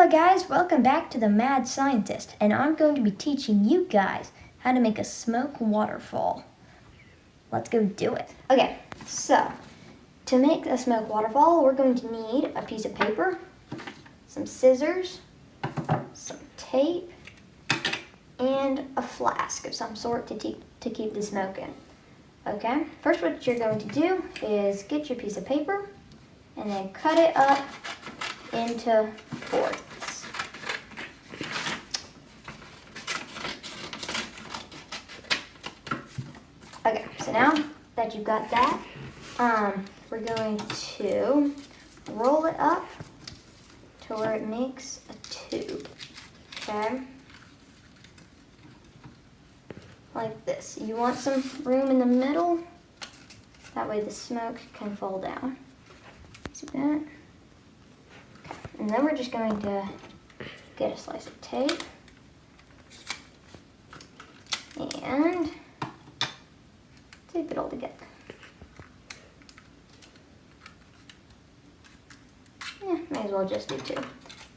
Hello guys, welcome back to the Mad Scientist, and I'm going to be teaching you guys how to make a smoke waterfall. Let's go do it. Okay, so to make a smoke waterfall, we're going to need a piece of paper, some scissors, some tape, and a flask of some sort to keep the smoke in. Okay, first what you're going to do is get your piece of paper and then cut it up into fourths. Okay, so now that you've got that, we're going to roll it up to where it makes a tube, okay? Like this. You want some room in the middle, that way the smoke can fall down. See that? Okay. And then we're just going to get a slice of tape and tape it all together. Yeah, may as well just do two.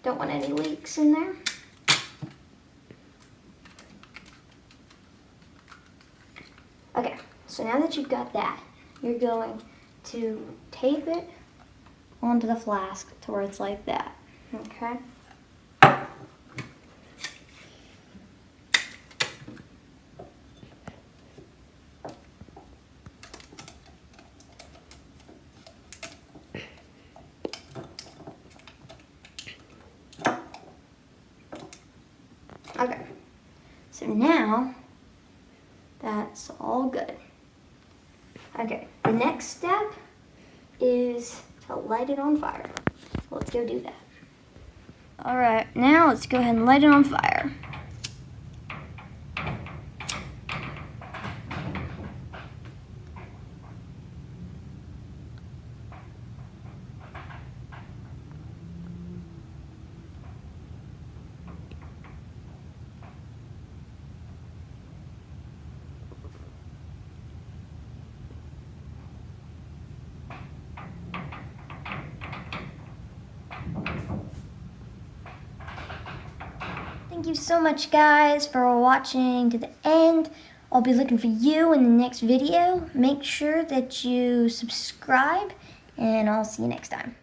Don't want any leaks in there. Okay, so now that you've got that, you're going to tape it onto the flask to where it's like that, okay? Okay, so now that's all good. Okay, the next step is to light it on fire. Let's go do that. All right, now let's go ahead and light it on fire. Thank you so much guys for watching to the end. I'll be looking for you in the next video. Make sure that you subscribe and I'll see you next time.